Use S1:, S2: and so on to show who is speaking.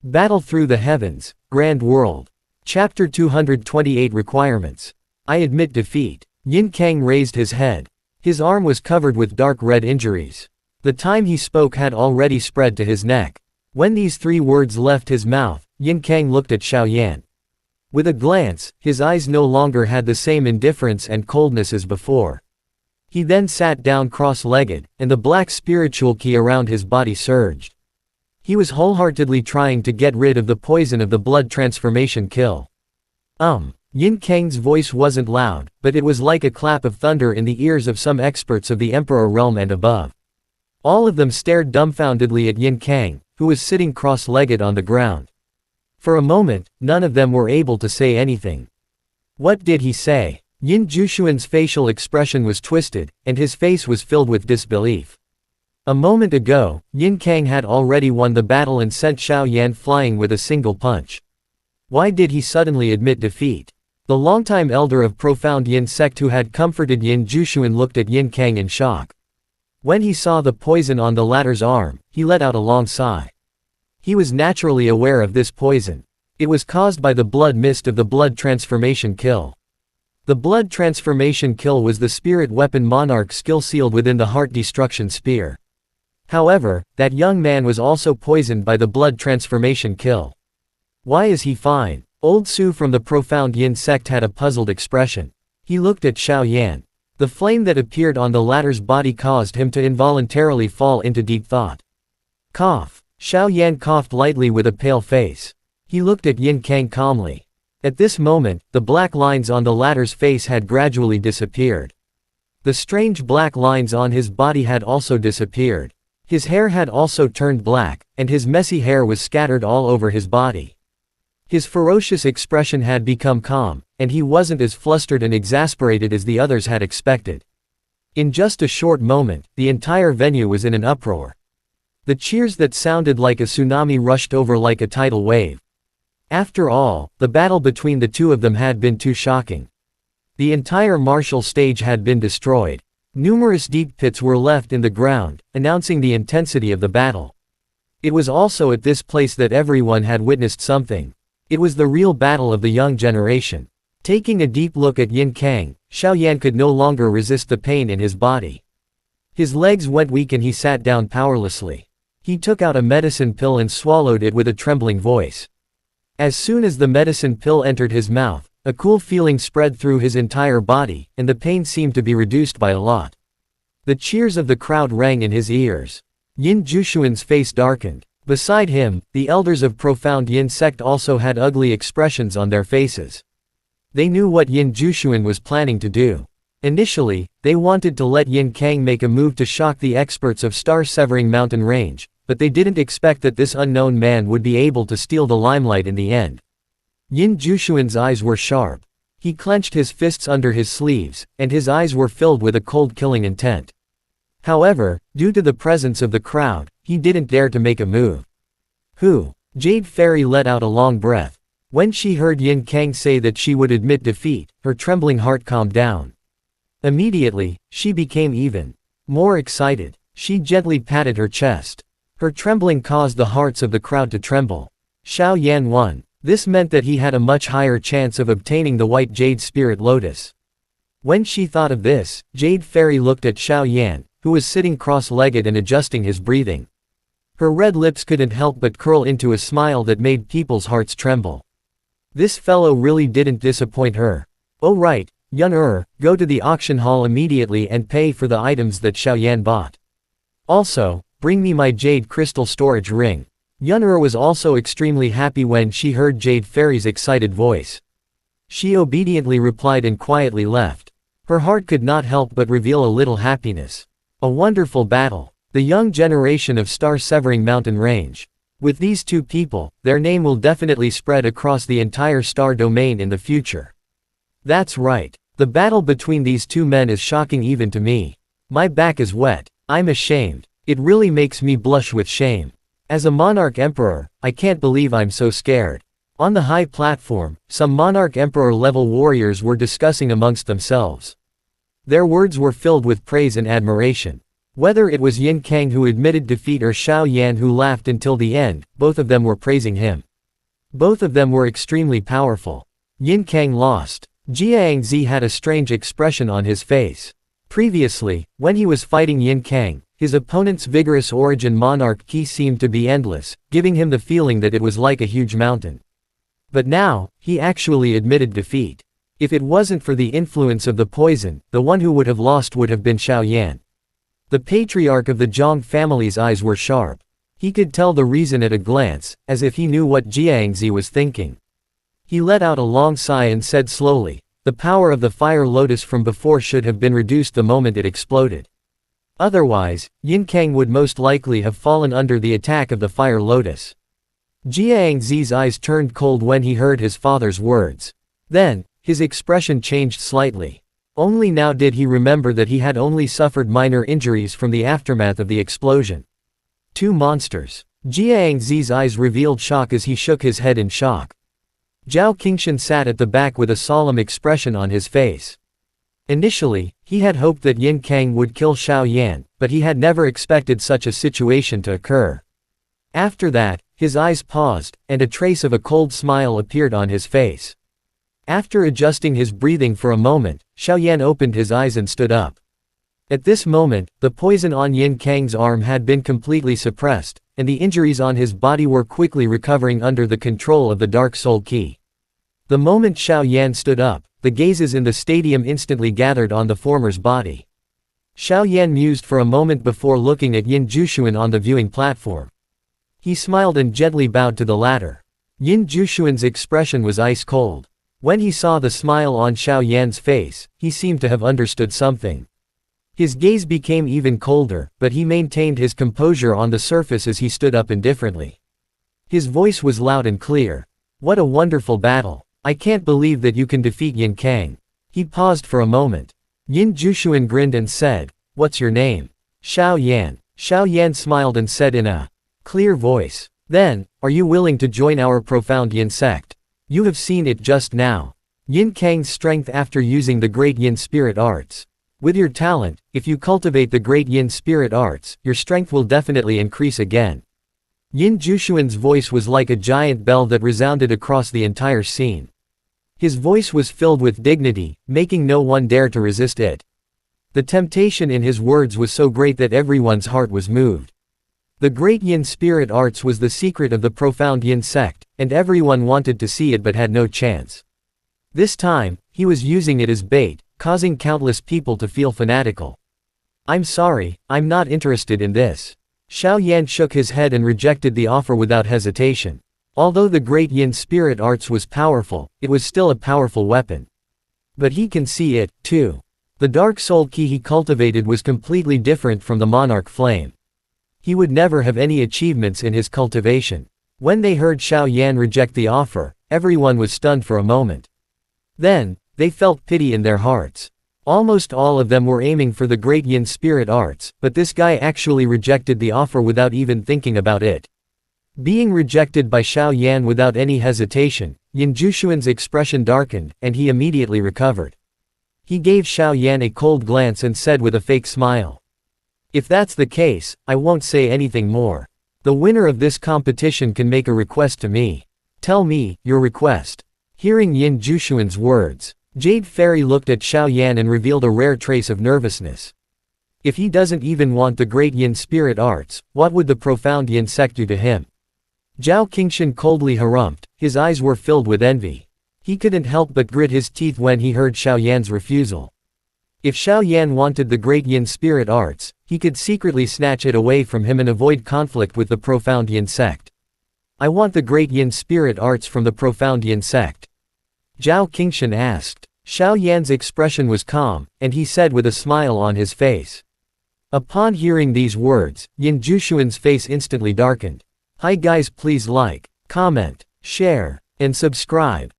S1: Battle through the heavens, Grand World. Chapter 228 Requirements. I admit defeat. Yin Kang raised his head. His arm was covered with dark red injuries. The time he spoke had already spread to his neck. When these three words left his mouth, Yin Kang looked at Xiao Yan. With a glance, his eyes no longer had the same indifference and coldness as before. He then sat down cross-legged, and the black spiritual ki around his body surged. He was wholeheartedly trying to get rid of the poison of the blood transformation kill. Yin Kang's voice wasn't loud, but it was like a clap of thunder in the ears of some experts of the Emperor realm and above. All of them stared dumbfoundedly at Yin Kang, who was sitting cross-legged on the ground. For a moment, none of them were able to say anything. What did he say? Yin Jushuan's facial expression was twisted, and his face was filled with disbelief. A moment ago, Yin Kang had already won the battle and sent Xiao Yan flying with a single punch. Why did he suddenly admit defeat? The longtime elder of profound Yin sect who had comforted Yin Jushuan looked at Yin Kang in shock. When he saw the poison on the latter's arm, he let out a long sigh. He was naturally aware of this poison. It was caused by the blood mist of the blood transformation kill. The blood transformation kill was the spirit weapon monarch skill sealed within the heart destruction spear. However, that young man was also poisoned by the blood transformation kill. Why is he fine? Old Su from the profound Yin sect had a puzzled expression. He looked at Xiao Yan. The flame that appeared on the latter's body caused him to involuntarily fall into deep thought. Cough. Xiao Yan coughed lightly with a pale face. He looked at Yin Kang calmly. At this moment, the black lines on the latter's face had gradually disappeared. The strange black lines on his body had also disappeared. His hair had also turned black, and his messy hair was scattered all over his body. His ferocious expression had become calm, and he wasn't as flustered and exasperated as the others had expected. In just a short moment, the entire venue was in an uproar. The cheers that sounded like a tsunami rushed over like a tidal wave. After all, the battle between the two of them had been too shocking. The entire martial stage had been destroyed. Numerous deep pits were left in the ground, announcing the intensity of the battle. It was also at this place that everyone had witnessed something. It was the real battle of the young generation. Taking a deep look at Yin Kang, Xiao Yan could no longer resist the pain in his body. His legs went weak and he sat down powerlessly. He took out a medicine pill and swallowed it with a trembling voice. As soon as the medicine pill entered his mouth, a cool feeling spread through his entire body, and the pain seemed to be reduced by a lot. The cheers of the crowd rang in his ears. Yin Jushuan's face darkened. Beside him, the elders of profound Yin sect also had ugly expressions on their faces. They knew what Yin Jushuan was planning to do. Initially, they wanted to let Yin Kang make a move to shock the experts of star-severing mountain range, but they didn't expect that this unknown man would be able to steal the limelight in the end. Yin Jushuan's eyes were sharp. He clenched his fists under his sleeves, and his eyes were filled with a cold killing intent. However, due to the presence of the crowd, he didn't dare to make a move. Who? Jade Fairy let out a long breath. When she heard Yin Kang say that she would admit defeat, her trembling heart calmed down. Immediately, she became even more excited. She gently patted her chest. Her trembling caused the hearts of the crowd to tremble. Xiao Yan won. This meant that he had a much higher chance of obtaining the white jade spirit lotus. When she thought of this, Jade Fairy looked at Xiao Yan, who was sitting cross-legged and adjusting his breathing. Her red lips couldn't help but curl into a smile that made people's hearts tremble. This fellow really didn't disappoint her. Oh right, Yun go to the auction hall immediately and pay for the items that Xiao Yan bought. Also, bring me my jade crystal storage ring. Yun was also extremely happy when she heard Jade Fairy's excited voice. She obediently replied and quietly left. Her heart could not help but reveal a little happiness. A wonderful battle. The young generation of star-severing mountain range. With these two people, their name will definitely spread across the entire star domain in the future. That's right. The battle between these two men is shocking even to me. My back is wet. I'm ashamed. It really makes me blush with shame. As a monarch emperor, I can't believe I'm so scared. On the high platform, some monarch emperor level warriors were discussing amongst themselves. Their words were filled with praise and admiration. Whether it was Yin Kang who admitted defeat or Xiao Yan who laughed until the end, both of them were praising him. Both of them were extremely powerful. Yin Kang lost. Jiangzi had a strange expression on his face. Previously, when he was fighting Yin Kang, his opponent's vigorous origin monarch ki seemed to be endless, giving him the feeling that it was like a huge mountain. But now, he actually admitted defeat. If it wasn't for the influence of the poison, the one who would have lost would have been Xiao Yan. The patriarch of the Zhang family's eyes were sharp. He could tell the reason at a glance, as if he knew what Jiangzi was thinking. He let out a long sigh and said slowly, "The power of the fire lotus from before should have been reduced the moment it exploded. Otherwise, Yin Kang would most likely have fallen under the attack of the fire lotus." Jiangzi's eyes turned cold when he heard his father's words. Then, his expression changed slightly. Only now did he remember that he had only suffered minor injuries from the aftermath of the explosion. Two monsters. Jiangzi's eyes revealed shock as he shook his head in shock. Zhao Qingshan sat at the back with a solemn expression on his face. Initially, he had hoped that Yin Kang would kill Xiao Yan, but he had never expected such a situation to occur. After that, his eyes paused, and a trace of a cold smile appeared on his face. After adjusting his breathing for a moment, Xiao Yan opened his eyes and stood up. At this moment, the poison on Yin Kang's arm had been completely suppressed, and the injuries on his body were quickly recovering under the control of the Dark Soul Qi. The moment Xiao Yan stood up, the gazes in the stadium instantly gathered on the former's body. Xiao Yan mused for a moment before looking at Yin Jushuan on the viewing platform. He smiled and gently bowed to the latter. Yin Jushuan's expression was ice cold. When he saw the smile on Xiao Yan's face, he seemed to have understood something. His gaze became even colder, but he maintained his composure on the surface as he stood up indifferently. His voice was loud and clear. "What a wonderful battle. I can't believe that you can defeat Yin Kang." He paused for a moment. Yin Jushuan grinned and said, "What's your name?" "Xiao Yan." Xiao Yan smiled and said in a clear voice, "Then, are you willing to join our profound Yin sect? You have seen it just now. Yin Kang's strength after using the great Yin spirit arts. With your talent, if you cultivate the great Yin spirit arts, your strength will definitely increase again." Yin Jushuan's voice was like a giant bell that resounded across the entire scene. His voice was filled with dignity, making no one dare to resist it. The temptation in his words was so great that everyone's heart was moved. The great Yin spirit arts was the secret of the profound Yin sect, and everyone wanted to see it but had no chance. This time, he was using it as bait, causing countless people to feel fanatical. "I'm sorry, I'm not interested in this." Xiao Yan shook his head and rejected the offer without hesitation. Although the great Yin spirit arts was powerful, it was still a powerful weapon. But he can see it, too. The dark soul Qi he cultivated was completely different from the monarch flame. He would never have any achievements in his cultivation. When they heard Xiao Yan reject the offer, everyone was stunned for a moment. Then, they felt pity in their hearts. Almost all of them were aiming for the great Yin spirit arts, but this guy actually rejected the offer without even thinking about it. Being rejected by Xiao Yan without any hesitation, Yin Jushuan's expression darkened, and he immediately recovered. He gave Xiao Yan a cold glance and said with a fake smile, "If that's the case, I won't say anything more. The winner of this competition can make a request to me. Tell me, your request." Hearing Yin Jushuan's words, Jade Fairy looked at Xiao Yan and revealed a rare trace of nervousness. If he doesn't even want the great Yin spirit arts, what would the profound Yin sect do to him? Zhao Qingshan coldly harumphed, his eyes were filled with envy. He couldn't help but grit his teeth when he heard Xiao Yan's refusal. If Xiao Yan wanted the great Yin spirit arts, he could secretly snatch it away from him and avoid conflict with the profound Yin sect. "I want the great Yin spirit arts from the profound Yin sect?" Zhao Qingshan asked. Xiao Yan's expression was calm, and he said with a smile on his face. Upon hearing these words, Yin Jushuan's face instantly darkened. Hi guys, please like, comment, share, and subscribe.